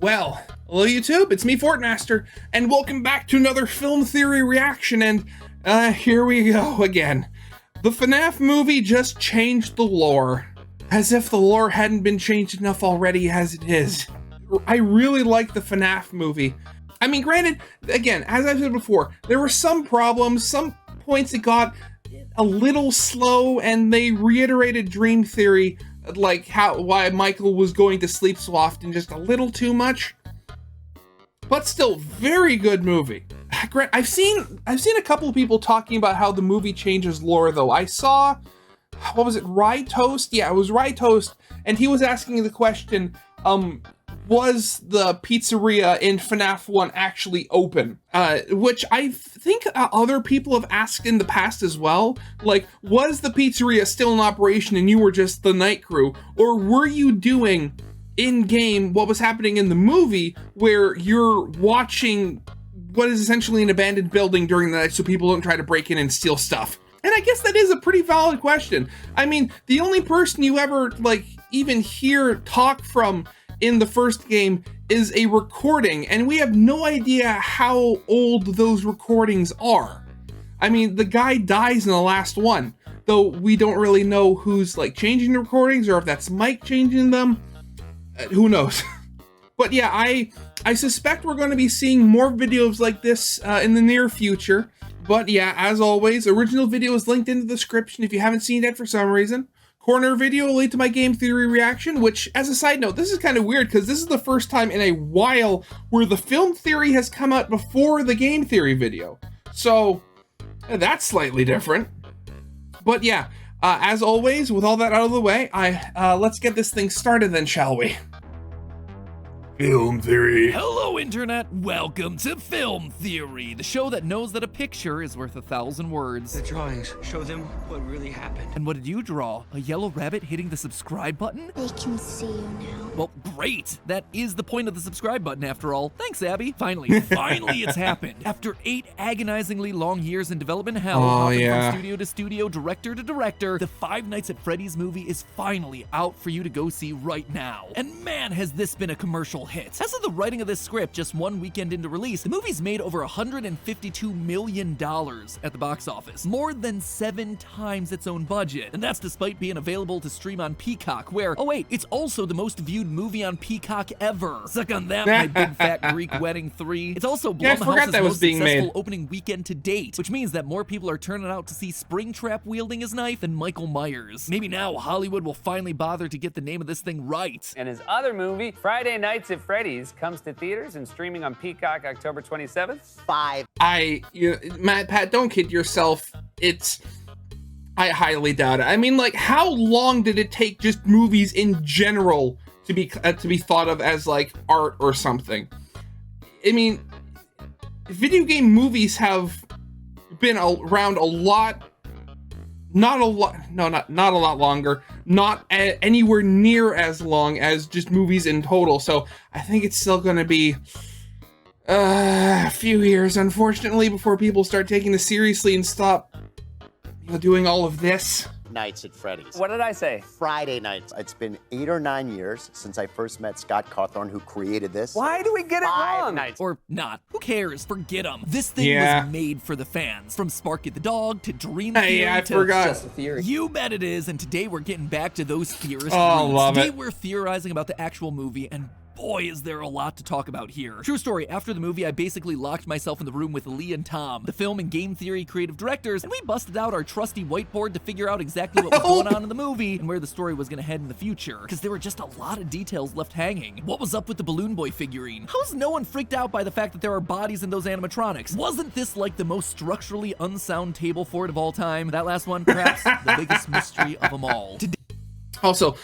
Well, hello YouTube, it's me, Fortmaster, and welcome back to another film theory reaction, and here we go again. The FNAF movie just changed the lore, as if the lore hadn't been changed enough already as it is. I really like the FNAF movie. I mean, granted, again, as I've said before, there were some problems, some points it got a little slow, and they reiterated Dream Theory, like why Michael was going to sleep so often, just a little too much. But still, very good movie. I've seen a couple of people talking about how the movie changes lore, though. I saw, what was it, Rye Toast? Yeah, it was Rye Toast, and he was asking the question, was the pizzeria in FNAF 1 actually open? Which I think other people have asked in the past as well. Like, was the pizzeria still in operation and you were just the night crew? Or were you doing in-game what was happening in the movie, where you're watching what is essentially an abandoned building during the night so people don't try to break in and steal stuff? And I guess that is a pretty valid question. I mean, the only person you ever, like, even hear talk from in the first game is a recording, and we have no idea how old those recordings are. I mean, the guy dies in the last one, though we don't really know who's like changing the recordings or if that's Mike changing them. Who knows? But yeah, I suspect we're going to be seeing more videos like this in the near future. But yeah, as always, original video is linked in the description if you haven't seen it for some reason. Corner video will lead to my game theory reaction, which, as a side note, this is kind of weird because this is the first time in a while where the film theory has come out before the game theory video. So, that's slightly different. But yeah, as always, with all that out of the way, let's get this thing started then, shall we? Film theory. Hello, Internet. Welcome to Film Theory, the show that knows that a picture is worth 1,000 words. The drawings show them what really happened. And what did you draw? A yellow rabbit hitting the subscribe button? They can see you now. Well, great. That is the point of the subscribe button, after all. Thanks, Abby. Finally, it's happened. After 8 agonizingly long years in development hell, hopping from studio to studio, director to director, the Five Nights at Freddy's movie is finally out for you to go see right now. And man, has this been a commercial hit. As of the writing of this script, just one weekend into release, the movie's made over $152 million at the box office, more than 7 times its own budget. And that's despite being available to stream on Peacock, where, oh wait, it's also the most viewed movie on Peacock ever. Suck on that, my big fat Greek wedding 3. It's also Blumhouse's most successful opening weekend to date, which means that more people are turning out to see Springtrap wielding his knife than Michael Myers. Maybe now Hollywood will finally bother to get the name of this thing right. And his other movie, Friday Nights at Freddy's, comes to theaters and streaming on Peacock October 27th. MatPat, don't kid yourself. I highly doubt it. I mean, like, how long did it take just movies in general to be thought of as like art or something? I mean, video game movies have been around a lot. Not a lot longer, not anywhere near as long as just movies in total. So I think it's still going to be a few years, unfortunately, before people start taking this seriously and stop, doing all of this. Nights at Freddy's. What did I say? Friday nights. It's been 8 or 9 years since I first met Scott Cawthorn, who created this. Why do we get it wrong? Nights. Or not. Who cares? Forget them. This thing was made for the fans. From Sparky the Dog to Dream Theory I to forgot. Just a theory. You bet it is, and today we're getting back to those theorist Oh, roots. love Today it. we're theorizing about the actual movie, and boy, is there a lot to talk about here. True story, after the movie, I basically locked myself in the room with Lee and Tom, the film and game theory creative directors, and we busted out our trusty whiteboard to figure out exactly what was going on in the movie and where the story was gonna head in the future, because there were just a lot of details left hanging. What was up with the Balloon Boy figurine? How's no one freaked out by the fact that there are bodies in those animatronics? Wasn't this like the most structurally unsound table for it of all time? That last one, perhaps the biggest mystery of them all. Also,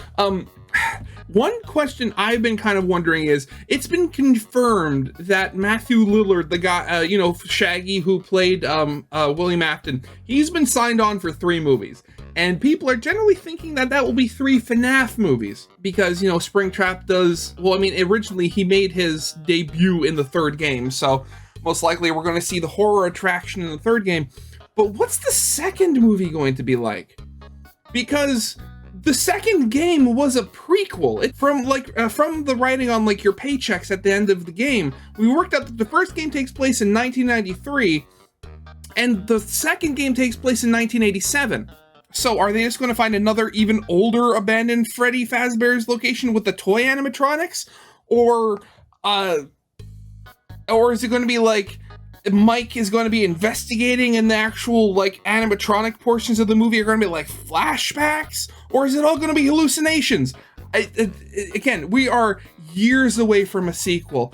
one question I've been kind of wondering is, it's been confirmed that Matthew Lillard, the guy, Shaggy, who played William Afton, he's been signed on for 3 movies. And people are generally thinking that that will be 3 FNAF movies. Because, Springtrap does, well, I mean, originally he made his debut in the 3rd game, so most likely we're going to see the horror attraction in the 3rd game. But what's the 2nd movie going to be like? Because the second game was a prequel. From the writing on like your paychecks at the end of the game, we worked out that the first game takes place in 1993 and the second game takes place in 1987. So are they just going to find another even older abandoned Freddy Fazbear's location with the toy animatronics? Or is it going to be like Mike is going to be investigating and the actual like animatronic portions of the movie are going to be like flashbacks? Or is it all going to be hallucinations? Again, we are years away from a sequel.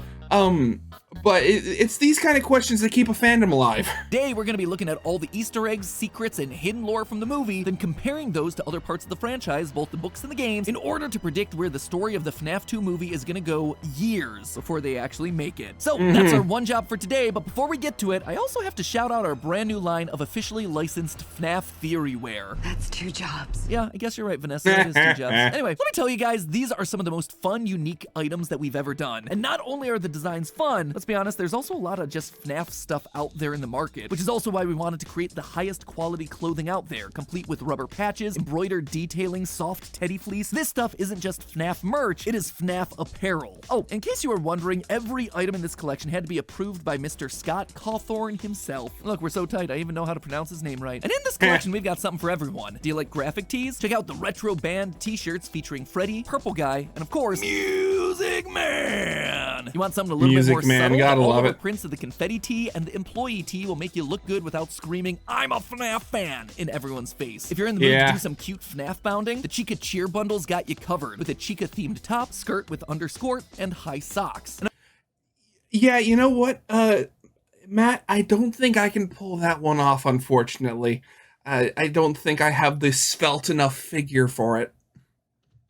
But it's these kind of questions that keep a fandom alive. Today, we're going to be looking at all the Easter eggs, secrets, and hidden lore from the movie, then comparing those to other parts of the franchise, both the books and the games, in order to predict where the story of the FNAF 2 movie is going to go years before they actually make it. So that's our one job for today, but before we get to it, I also have to shout out our brand new line of officially licensed FNAF theory wear. That's 2 jobs. Yeah, I guess you're right, Vanessa. It is 2 jobs. Anyway, let me tell you guys, these are some of the most fun, unique items that we've ever done. And not only are the designs fun, let's be honest, there's also a lot of just FNAF stuff out there in the market, which is also why we wanted to create the highest quality clothing out there, complete with rubber patches, embroidered detailing, soft teddy fleece. This stuff isn't just FNAF merch, it is FNAF apparel. Oh, in case you were wondering, every item in this collection had to be approved by Mr. Scott Cawthorne himself. Look, we're so tight, I even know how to pronounce his name right. And in this collection, we've got something for everyone. Do you like graphic tees? Check out the retro band t-shirts featuring Freddy, Purple Guy, and of course, Music Man. You want something a little bit more subtle? Gotta love it. Prints of the confetti tee and the employee tee will make you look good without screaming, "I'm a FNAF fan" in everyone's face. If you're in the mood to do some cute FNAF bounding, the Chica Cheer bundles got you covered with a Chica themed top, skirt with underskirt, and high socks. Yeah, you know what, Matt, I don't think I can pull that one off, unfortunately. I don't think I have the svelte enough figure for it.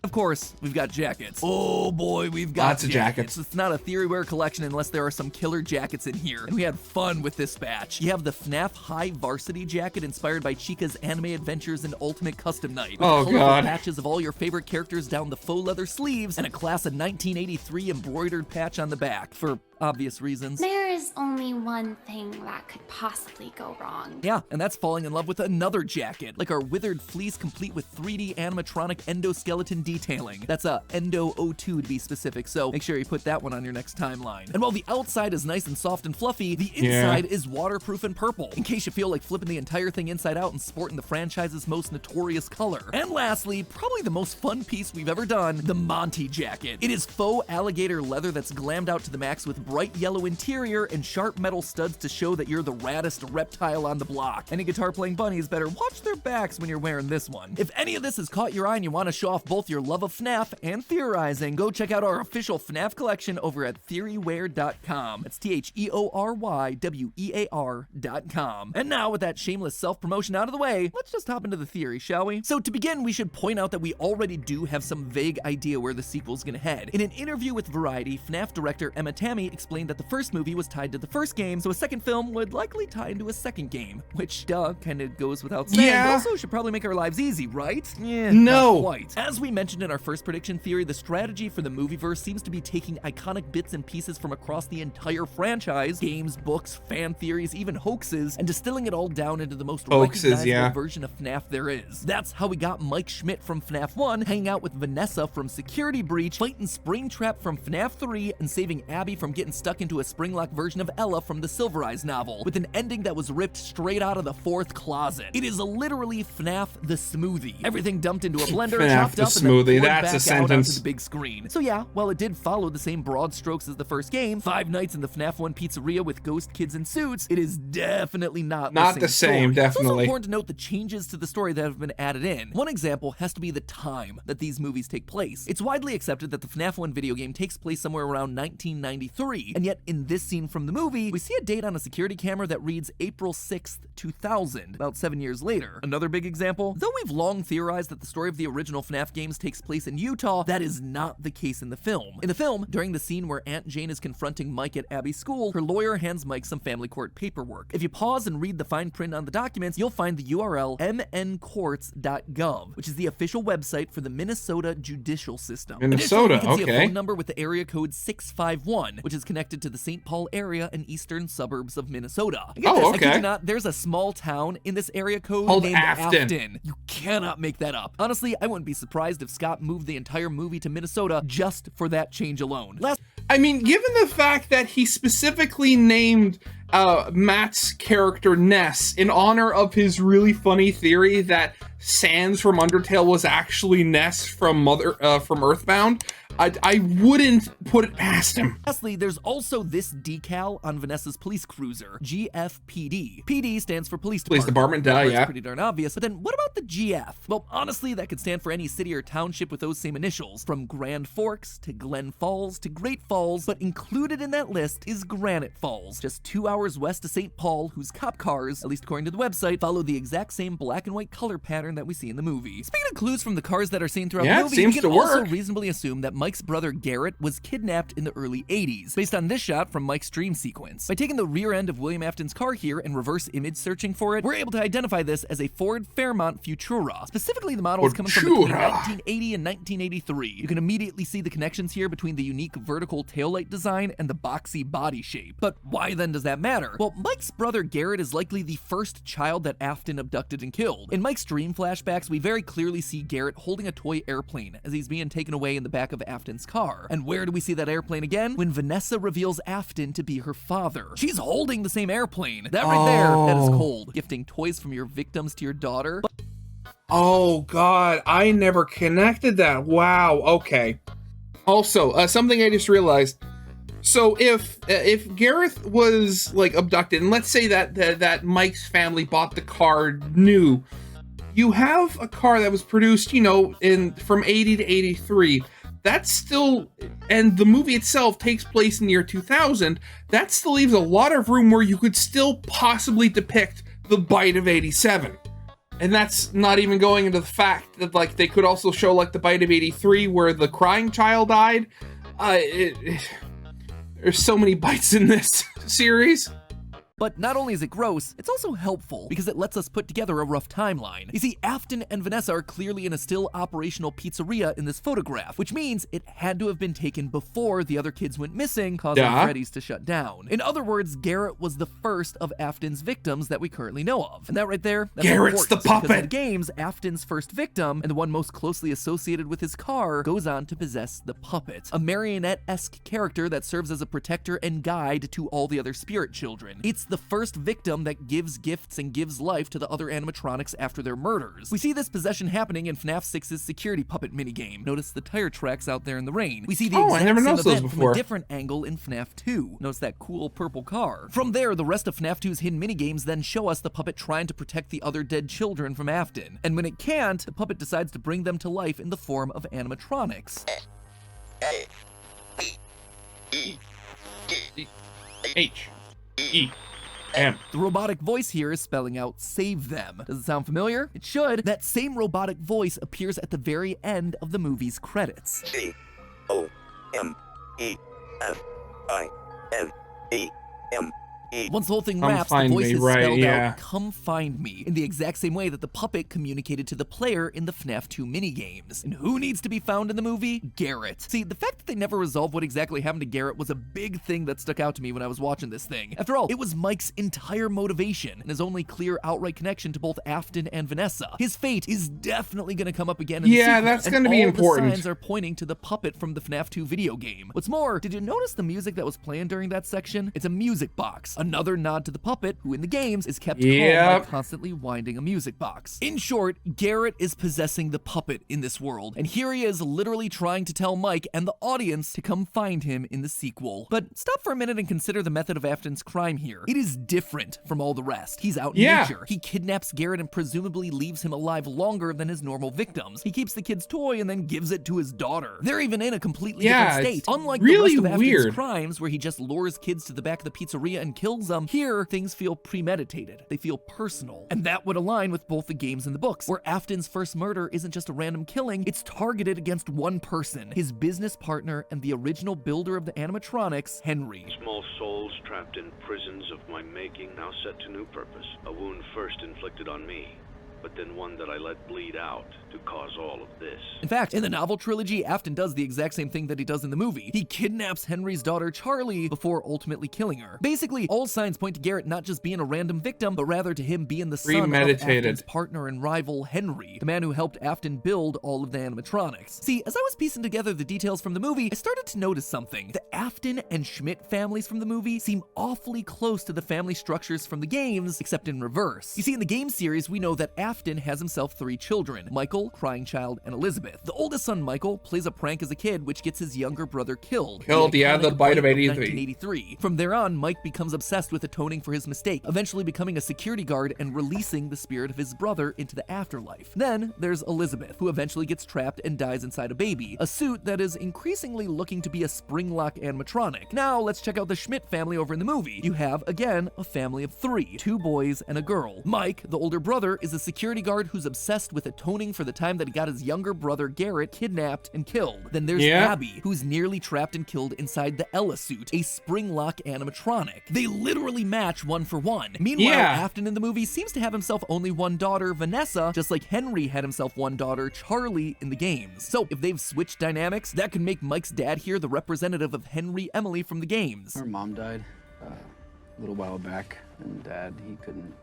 Of course, we've got jackets. Oh boy, we've got lots of jackets. It's not a theory wear collection unless there are some killer jackets in here. And we had fun with this batch. You have the FNAF High Varsity jacket inspired by Chica's Anime Adventures and Ultimate Custom Night. With colorful patches of all your favorite characters down the faux leather sleeves and a class of 1983 embroidered patch on the back for obvious reasons. There is only one thing that could possibly go wrong. Yeah, and that's falling in love with another jacket, like our withered fleece complete with 3D animatronic endoskeleton detailing. That's a Endo 02 to be specific, so make sure you put that one on your next timeline. And while the outside is nice and soft and fluffy, the inside is waterproof and purple, in case you feel like flipping the entire thing inside out and sporting the franchise's most notorious color. And lastly, probably the most fun piece we've ever done, the Monty jacket. It is faux alligator leather that's glammed out to the max with bright yellow interior and sharp metal studs to show that you're the raddest reptile on the block. Any guitar playing bunnies better watch their backs when you're wearing this one. If any of this has caught your eye and you want to show off both your love of FNAF and theorizing, go check out our official FNAF collection over at theorywear.com. That's TheoryWear.com. And now, with that shameless self-promotion out of the way, let's just hop into the theory, shall we? So to begin, we should point out that we already do have some vague idea where the sequel's gonna head. In an interview with Variety, FNAF director Emma Tammy explained that the first movie was tied to the first game, so a second film would likely tie into a second game, which, kind of goes without saying, but also should probably make our lives easy, right? Yeah, not quite. As we mentioned in our first prediction theory, the strategy for the movieverse seems to be taking iconic bits and pieces from across the entire franchise, games, books, fan theories, even hoaxes, and distilling it all down into the most recognizable version of FNAF there is. That's how we got Mike Schmidt from FNAF 1 hanging out with Vanessa from Security Breach, fighting Springtrap from FNAF 3, and saving Abby from getting stuck into a Springlock version of Ella from the Silver Eyes novel, with an ending that was ripped straight out of the fourth closet. It is literally FNAF the smoothie. Everything dumped into a blender, chopped up, and then poured back out onto the big screen. So yeah, while it did follow the same broad strokes as the first game, 5 nights in the FNAF 1 pizzeria with ghost kids in suits, it is definitely not the same. Definitely. It's also important to note the changes to the story that have been added in. One example has to be the time that these movies take place. It's widely accepted that the FNAF 1 video game takes place somewhere around 1993, and yet in this scene from the movie, we see a date on a security camera that reads April 6th, 2000, about 7 years later. Another big example, though we've long theorized that the story of the original FNAF games takes place in Utah, that is not the case in the film. In the film, during the scene where Aunt Jane is confronting Mike at Abby's school, her lawyer hands Mike some family court paperwork. If you pause and read the fine print on the documents, you'll find the URL mncourts.gov, which is the official website for the Minnesota judicial system. Minnesota, you can see a phone number with the area code 651, which is connected to the St. Paul area and eastern suburbs of Minnesota. Oh, I kid okay. you not, there's a small town in this area code Called named Afton. You cannot make that up. Honestly, I wouldn't be surprised if Scott moved the entire movie to Minnesota just for that change alone. I mean, given the fact that he specifically named Matt's character Ness in honor of his really funny theory that Sans from Undertale was actually Ness from Earthbound, I wouldn't put it past him. Lastly, there's also this decal on Vanessa's police cruiser, GFPD. PD stands for Police Department. That's Yeah. pretty darn obvious, but then what about the GF? Well, honestly, that could stand for any city or township with those same initials, from Grand Forks to Glen Falls to Great Falls, but included in that list is Granite Falls, just 2 hours west of St. Paul, whose cop cars, at least according to the website, follow the exact same black and white color pattern that we see in the movie. Speaking of clues from the cars that are seen throughout the movie, we can also reasonably assume that Mike's brother Garrett was kidnapped in the early 80s, based on this shot from Mike's dream sequence. By taking the rear end of William Afton's car here and reverse image searching for it, we're able to identify this as a Ford Fairmont Futura. Specifically, the model is coming from between 1980 and 1983. You can immediately see the connections here between the unique vertical taillight design and the boxy body shape. But why then does that matter? Well, Mike's brother Garrett is likely the first child that Afton abducted and killed. In Mike's dream flashbacks, we very clearly see Garrett holding a toy airplane as he's being taken away in the back of Afton's car. And where do we see that airplane again? When Vanessa reveals Afton to be her father. She's holding the same airplane. That right there, that is cold. Gifting toys from your victims to your daughter. Oh God, I never connected that. Wow, okay. Also, something I just realized. So if Gareth was like abducted, and let's say that Mike's family bought the car new, you have a car that was produced, you know, from 80 to 83. That's still, and the movie itself takes place in the year 2000. That still leaves a lot of room where you could still possibly depict the bite of 87. And that's not even going into the fact that, like, they could also show, like, the bite of 83 where the crying child died. There's so many bites in this series. But not only is it gross, it's also helpful because it lets us put together a rough timeline. You see, Afton and Vanessa are clearly in a still operational pizzeria in this photograph, which means it had to have been taken before the other kids went missing, causing Freddy's to shut down. In other words, Garrett was the first of Afton's victims that we currently know of. And that right there, that's Garrett's the puppet! Because in the games, Afton's first victim, and the one most closely associated with his car, goes on to possess the puppet, a marionette-esque character that serves as a protector and guide to all the other spirit children. It's the first victim that gives gifts and gives life to the other animatronics after their murders. We see this possession happening in FNAF 6's security puppet minigame. Notice the tire tracks out there in the rain. We see the exact same event from a different angle in FNAF 2. Notice that cool purple car. From there, the rest of FNAF 2's hidden minigames then show us the puppet trying to protect the other dead children from Afton. And when it can't, the puppet decides to bring them to life in the form of animatronics. H-E-M. The robotic voice here is spelling out save them. Does it sound familiar? It should. That same robotic voice appears at the very end of the movie's credits. C-O-M-E-F-I-N-E-M-E. Once the whole thing wraps, the voice is spelled out, come find me, in the exact same way that the puppet communicated to the player in the FNAF 2 minigames. And who needs to be found in the movie? Garrett. See, the fact that they never resolved what exactly happened to Garrett was a big thing that stuck out to me when I was watching this thing. After all, it was Mike's entire motivation and his only clear outright connection to both Afton and Vanessa. His fate is definitely going to come up again in the sequel, that's going to be important. All the signs are pointing to the puppet from the FNAF 2 video game. What's more, did you notice the music that was playing during that section? It's a music box. Another nod to the puppet, who in the games is kept calm by constantly winding a music box. In short, Garrett is possessing the puppet in this world, and here he is literally trying to tell Mike and the audience to come find him in the sequel. But stop for a minute and consider the method of Afton's crime here. It is different from all the rest. He's out in nature. He kidnaps Garrett and presumably leaves him alive longer than his normal victims. He keeps the kid's toy and then gives it to his daughter. They're even in a completely different state. Unlike the rest of Afton's crimes, where he just lures kids to the back of the pizzeria and kills them, here, things feel premeditated. They feel personal. And that would align with both the games and the books, where Afton's first murder isn't just a random killing, it's targeted against one person, his business partner and the original builder of the animatronics, Henry. Small souls trapped in prisons of my making, now set to new purpose. A wound first inflicted on me, but then one that I let bleed out to cause all of this. In fact, in the novel trilogy, Afton does the exact same thing that he does in the movie. He kidnaps Henry's daughter Charlie before ultimately killing her. Basically, all signs point to Garrett not just being a random victim, but rather to him being the son of Afton's partner and rival, Henry, the man who helped Afton build all of the animatronics. See, as I was piecing together the details from the movie, I started to notice something. The Afton and Schmidt families from the movie seem awfully close to the family structures from the games, except in reverse. You see, in the game series, we know that Afton has himself 3 children, Michael, Crying Child, and Elizabeth. The oldest son, Michael, plays a prank as a kid, which gets his younger brother killed. Yeah, the bite of 1983. From there on, Mike becomes obsessed with atoning for his mistake, eventually becoming a security guard and releasing the spirit of his brother into the afterlife. Then there's Elizabeth, who eventually gets trapped and dies inside a baby, a suit that is increasingly looking to be a spring-lock animatronic. Now let's check out the Schmidt family over in the movie. You have, again, a family of 3, 2 boys and a girl. Mike, the older brother, is a security guard who's obsessed with atoning for the time that he got his younger brother Garrett kidnapped and killed. Then there's Abby, who's nearly trapped and killed inside the Ella suit, a spring-lock animatronic. They literally match 1 for 1. Meanwhile, Afton in the movie seems to have himself only 1 daughter, Vanessa, just like Henry had himself 1 daughter, Charlie, in the games. So if they've switched dynamics, that could make Mike's dad here the representative of Henry Emily from the games. Her mom died a little while back, and Dad, he couldn't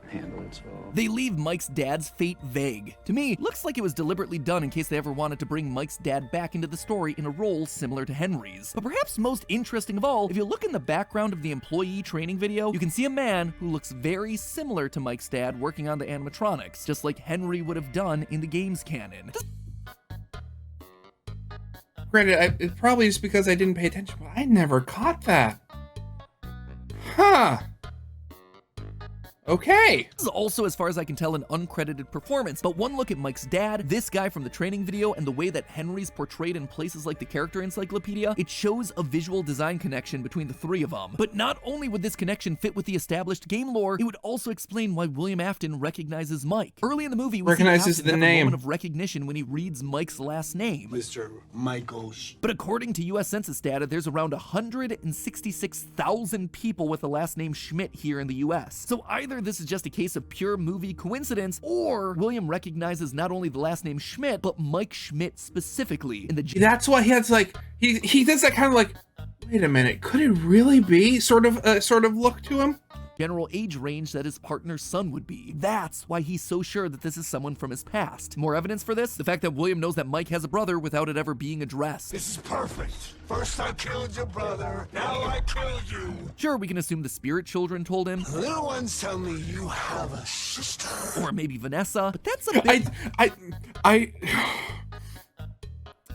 handle it, so... They leave Mike's dad's fate vague. To me, looks like it was deliberately done in case they ever wanted to bring Mike's dad back into the story in a role similar to Henry's. But perhaps most interesting of all, if you look in the background of the employee training video, you can see a man who looks very similar to Mike's dad working on the animatronics, just like Henry would have done in the game's canon. Granted, it probably is because I didn't pay attention, but I never caught that. Huh. Okay. This is also, as far as I can tell, an uncredited performance, but one look at Mike's dad, this guy from the training video, and the way that Henry's portrayed in places like the character encyclopedia, it shows a visual design connection between the 3 of them. But not only would this connection fit with the established game lore, it would also explain why William Afton recognizes Mike. Early in the movie, we recognizes see the Afton name. have a moment of recognition when he reads Mike's last name. Mr. Michael. But according to US Census data, there's around 166,000 people with the last name Schmidt here in the US. So either this is just a case of pure movie coincidence, or William recognizes not only the last name Schmidt, but Mike Schmidt specifically. In the That's why he has like, he does that kind of like, wait a minute, could it really be sort of look to him? General age range that his partner's son would be. That's why he's so sure that this is someone from his past. More evidence for this? The fact that William knows that Mike has a brother without it ever being addressed. This is perfect. First I killed your brother, now I killed you. Sure, we can assume the spirit children told him. Little ones tell me you have a sister. Or maybe Vanessa, but that's a bit... I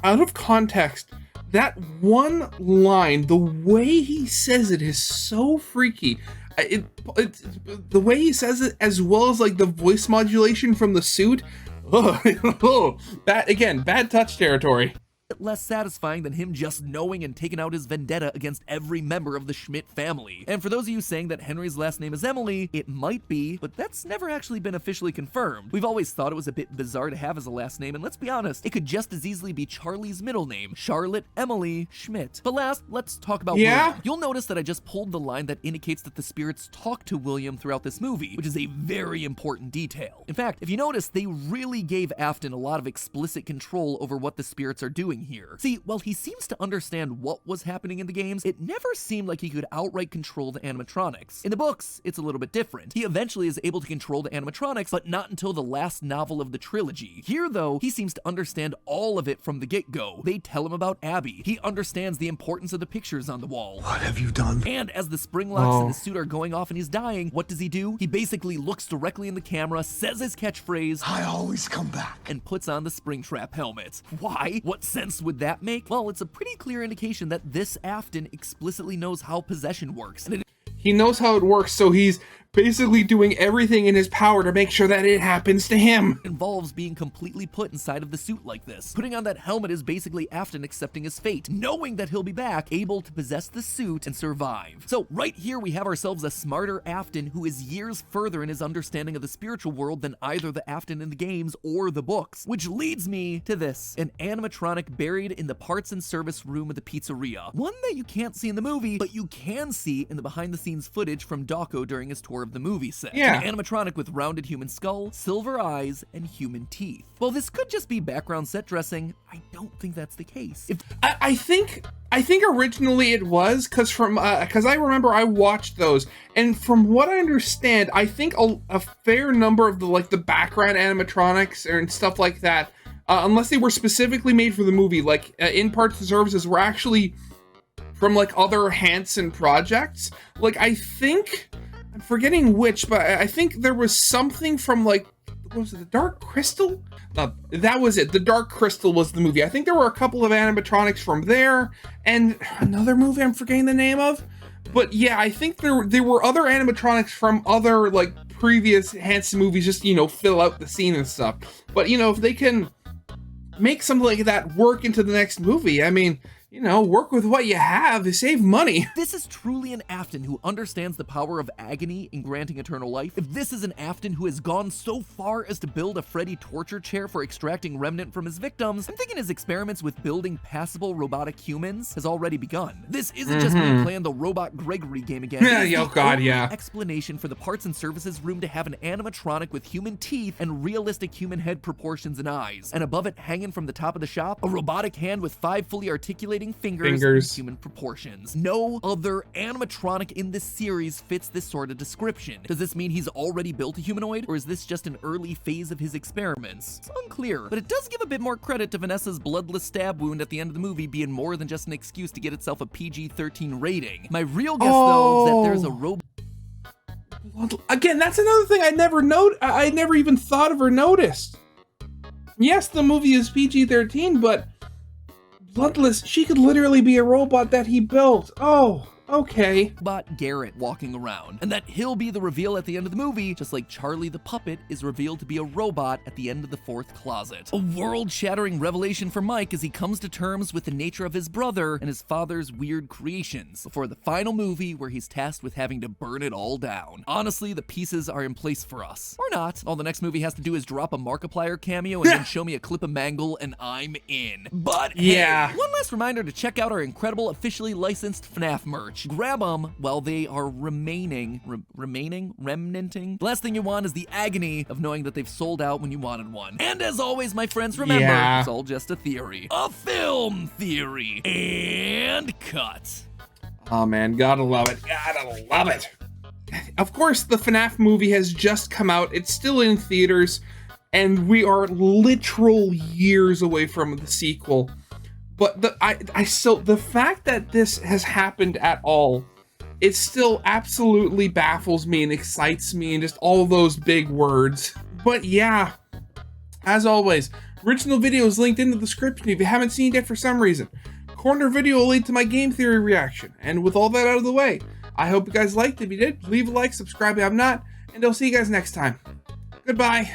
out of context, that one line, the way he says it is so freaky. The way he says it, as well as like the voice modulation from the suit, bad touch territory. Less satisfying than him just knowing and taking out his vendetta against every member of the Schmidt family. And for those of you saying that Henry's last name is Emily, it might be, but that's never actually been officially confirmed. We've always thought it was a bit bizarre to have as a last name, and let's be honest, it could just as easily be Charlie's middle name, Charlotte Emily Schmidt. But last, let's talk about William. You'll notice that I just pulled the line that indicates that the spirits talk to William throughout this movie, which is a very important detail. In fact, if you notice, they really gave Afton a lot of explicit control over what the spirits are doing here. See, while he seems to understand what was happening in the games, it never seemed like he could outright control the animatronics. In the books, it's a little bit different. He eventually is able to control the animatronics, but not until the last novel of the trilogy. Here, though, he seems to understand all of it from the get-go. They tell him about Abby. He understands the importance of the pictures on the wall. What have you done? And as the spring locks in the suit are going off and he's dying, what does he do? He basically looks directly in the camera, says his catchphrase, I always come back, and puts on the Springtrap helmet. Why? What sense would that make? Well, it's a pretty clear indication that this Afton explicitly knows how possession works. And he knows how it works, so he's basically doing everything in his power to make sure that it happens to him. It involves being completely put inside of the suit like this. Putting on that helmet is basically Afton accepting his fate, knowing that he'll be back, able to possess the suit and survive. So right here we have ourselves a smarter Afton who is years further in his understanding of the spiritual world than either the Afton in the games or the books. Which leads me to this, an animatronic buried in the parts and service room of the pizzeria. One that you can't see in the movie, but you can see in the behind the scenes footage from Dawko during his tour of the movie set. Yeah. An animatronic with rounded human skull, silver eyes, and human teeth. While this could just be background set dressing, I don't think that's the case. I think originally it was, because I remember I watched those, and from what I understand, I think a fair number of the background animatronics and stuff like that, unless they were specifically made for the movie, in parts and services, were actually from other Hanson projects. I think, I'm forgetting which, but I think there was something from what was it, the Dark Crystal? No, that was it. The Dark Crystal was the movie. I think there were a couple of animatronics from there, and another movie I'm forgetting the name of. But yeah, I think there were other animatronics from other previous Hanson movies, just fill out the scene and stuff. But if they can make something like that work into the next movie, I mean, work with what you have to save money. This is truly an Afton who understands the power of agony in granting eternal life. If this is an Afton who has gone so far as to build a Freddy torture chair for extracting remnant from his victims, I'm thinking his experiments with building passable robotic humans has already begun. This isn't just me playing the Robot Gregory game again. Oh god, yeah. Explanation for the parts and services room to have an animatronic with human teeth and realistic human head proportions and eyes. And above it, hanging from the top of the shop, a robotic hand with 5 fully articulating fingers and human proportions. No other animatronic in this series fits this sort of description. Does this mean he's already built a humanoid, or is this just an early phase of his experiments? It's unclear, but it does give a bit more credit to Vanessa's bloodless stab wound at the end of the movie being more than just an excuse to get itself a PG-13 rating. My real guess, though, is that there's a robot. Again, that's another thing I never even thought of or noticed. Yes, the movie is PG-13, but bloodless, she could literally be a robot that he built. Oh, okay. But Garrett walking around, and that he'll be the reveal at the end of the movie, just like Charlie the puppet is revealed to be a robot at the end of the 4th closet. A world-shattering revelation for Mike as he comes to terms with the nature of his brother and his father's weird creations, before the final movie where he's tasked with having to burn it all down. Honestly, the pieces are in place for us. Or not. All the next movie has to do is drop a Markiplier cameo and then show me a clip of Mangle, and I'm in. But yeah. Hey, one last reminder to check out our incredible officially licensed FNAF merch. Grab them while they are remanenting. The last thing you want is the agony of knowing that they've sold out when you wanted one. And as always, my friends, remember, it's all just a theory. A film theory. And cut. Oh man, gotta love it. Gotta love it. Of course, the FNAF movie has just come out. It's still in theaters, and we are literal years away from the sequel. But the fact that this has happened at all, it still absolutely baffles me and excites me, and just all those big words. But yeah, as always, original video is linked in the description if you haven't seen it yet for some reason. Corner video will lead to my game theory reaction. And with all that out of the way, I hope you guys liked it. If you did, leave a like, subscribe if you have not, and I'll see you guys next time. Goodbye.